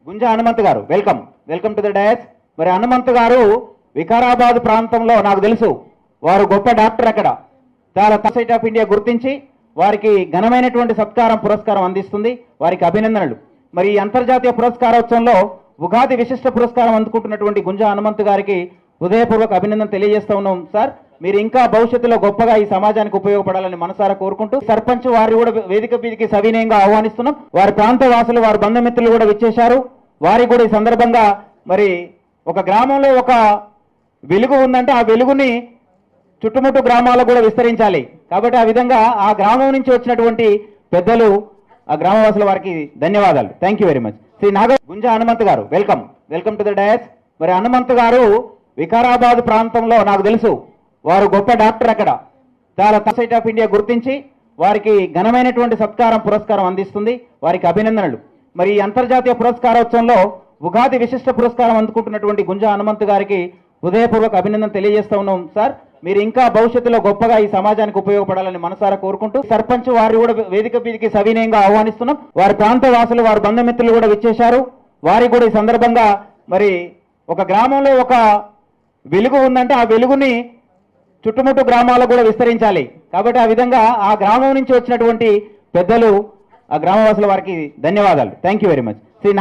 Gunja Hanumanth garu welcome to the dais. మరి హనుమంత్ గారు వికారాబాద్ ప్రాంతంలో నాకు తెలుసు వారు గొప్ప డాక్టర్. అక్కడ చాలా సొసైటీ ఆఫ్ ఇండియా గుర్తించి వారికి ఘనమైనటువంటి సత్కారం పురస్కారం అందిస్తుంది. వారికి అభినందనలు. మరి ఈ అంతర్జాతీయ పురస్కారోత్సవంలో ఉగాది విశిష్ట పురస్కారం అందుకుంటున్నటువంటి గుంజా హనుమంత్ గారికి హృదయపూర్వక అభినందన తెలియజేస్తా ఉన్నాం. సార్, మీరు ఇంకా భవిష్యత్తులో గొప్పగా ఈ సమాజానికి ఉపయోగపడాలని మనసారా కోరుకుంటూ సర్పంచ్ వారిని కూడా వేదిక మీదకి సవినయంగా ఆహ్వానిస్తున్నాం. వారి ప్రాంత వాసులు, వారి బంధుమిత్రులు కూడా విచ్చేశారు. వారికి కూడా ఈ సందర్భంగా మరి ఒక గ్రామంలో ఒక వెలుగు ఉందంటే ఆ వెలుగుని చుట్టుముట్టు గ్రామాలకు కూడా విస్తరించాలి. కాబట్టి ఆ విధంగా ఆ గ్రామం నుంచి వచ్చినటువంటి పెద్దలు, ఆ గ్రామవాసుల వారికి ధన్యవాదాలు. Thank you very much. Shri Gunja Hanumanth garu welcome to the dais. మరి హనుమంత్ గారు వికారాబాద్ ప్రాంతంలో నాకు తెలుసు వారు గొప్ప డాక్టర్. అక్కడ చాలా సొసైటీ ఆఫ్ ఇండియా గుర్తించి వారికి ఘనమైనటువంటి సత్కారం పురస్కారం అందిస్తుంది. వారికి అభినందనలు. మరి ఈ అంతర్జాతీయ పురస్కారోత్సవంలో ఉగాది విశిష్ట పురస్కారం అందుకుంటున్నటువంటి గుంజా హనుమంత్ గారికి హృదయపూర్వక అభినందన తెలియజేస్తా ఉన్నాం. సార్, మీరు ఇంకా భవిష్యత్తులో గొప్పగా ఈ సమాజానికి ఉపయోగపడాలని మనసారా కోరుకుంటూ సర్పంచ్ వారిని కూడా వేదిక మీదకి సవినయంగా ఆహ్వానిస్తున్నాం. వారి ప్రాంత వాసులు, వారి బంధుమిత్రులు కూడా విచ్చేశారు. వారికి కూడా ఈ సందర్భంగా మరి ఒక గ్రామంలో ఒక వెలుగు ఉందంటే ఆ వెలుగుని చుట్టుముట్టు గ్రామాలకు కూడా విస్తరించాలి. కాబట్టి ఆ విధంగా ఆ గ్రామం నుంచి వచ్చినటువంటి పెద్దలు, ఆ గ్రామవాసుల వారికి ధన్యవాదాలు. Thank you very much. Shri